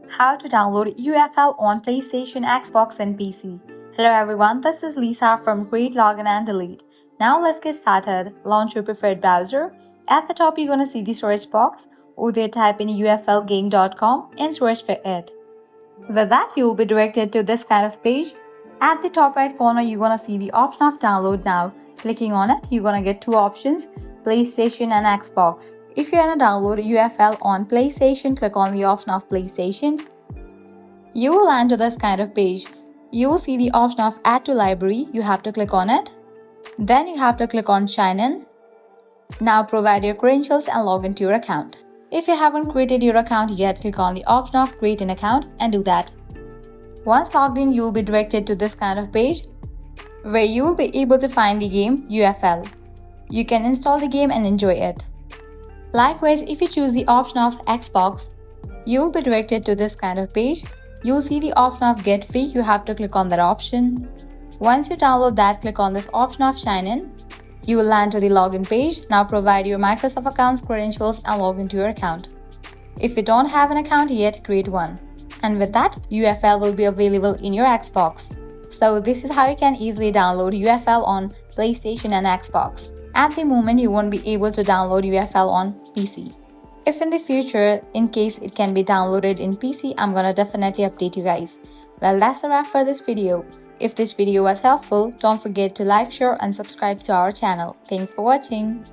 How to download UFL on PlayStation, Xbox, and PC. Hello everyone, this is Lisa from Create, Login and Delete. Now let's get started. Launch your preferred browser. At the top, you're going to see the search box. Over there, type in uflgame.com and search for it. With that, you will be directed to this kind of page. At the top right corner, you're going to see the option of download now. Clicking on it, you're going to get two options, PlayStation and Xbox. If you're going to download UFL on PlayStation, click on the option of PlayStation. You will land to this kind of page. You will see the option of Add to Library. You have to click on it. Then you have to click on Sign In. Now provide your credentials and log into your account. If you haven't created your account yet, click on the option of Create an Account and do that. Once logged in, you will be directed to this kind of page where you will be able to find the game UFL. You can install the game and enjoy it. Likewise, if you choose the option of Xbox, you will be directed to this kind of page. You will see the option of Get Free. You have to click on that option. Once you download that, click on this option of Sign In. You will land to the login page. Now provide your Microsoft account's credentials and log into your account. If you don't have an account yet, create one. And with that, UFL will be available in your Xbox. So this is how you can easily download UFL on PlayStation and Xbox. At the moment, you won't be able to download UFL on PC. If in the future, in case it can be downloaded in PC, I'm gonna definitely update you guys. Well, that's a wrap for this video. If this video was helpful, don't forget to like, share and subscribe to our channel. Thanks for watching.